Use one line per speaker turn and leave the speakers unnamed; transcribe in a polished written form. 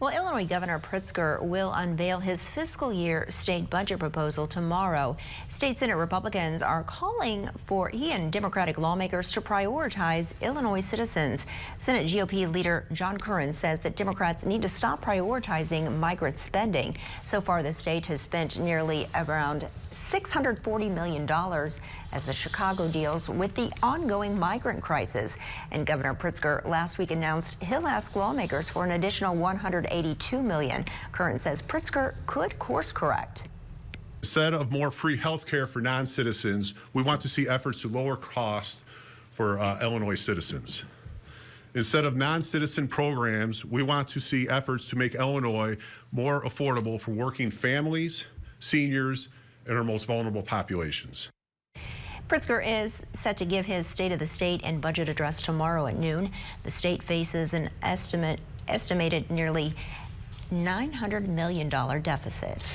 Well, Illinois Governor Pritzker will unveil his fiscal year state budget proposal tomorrow. State Senate Republicans are calling for he and Democratic lawmakers to prioritize Illinois citizens. Senate GOP leader John Curran says that Democrats need to stop prioritizing migrant spending. So far, the state has spent nearly around $640 million as the Chicago deals with the ongoing migrant crisis. And Governor Pritzker last week announced he'll ask lawmakers for an additional $182 million. Curran says Pritzker could course correct.
Instead of more free health care for non-citizens, we want to see efforts to lower costs for Illinois citizens. Instead of non-citizen programs, we want to see efforts to make Illinois more affordable for working families, seniors, and our most vulnerable populations.
Pritzker is set to give his State of the State and budget address tomorrow at noon. The state faces an estimated nearly $900 million deficit.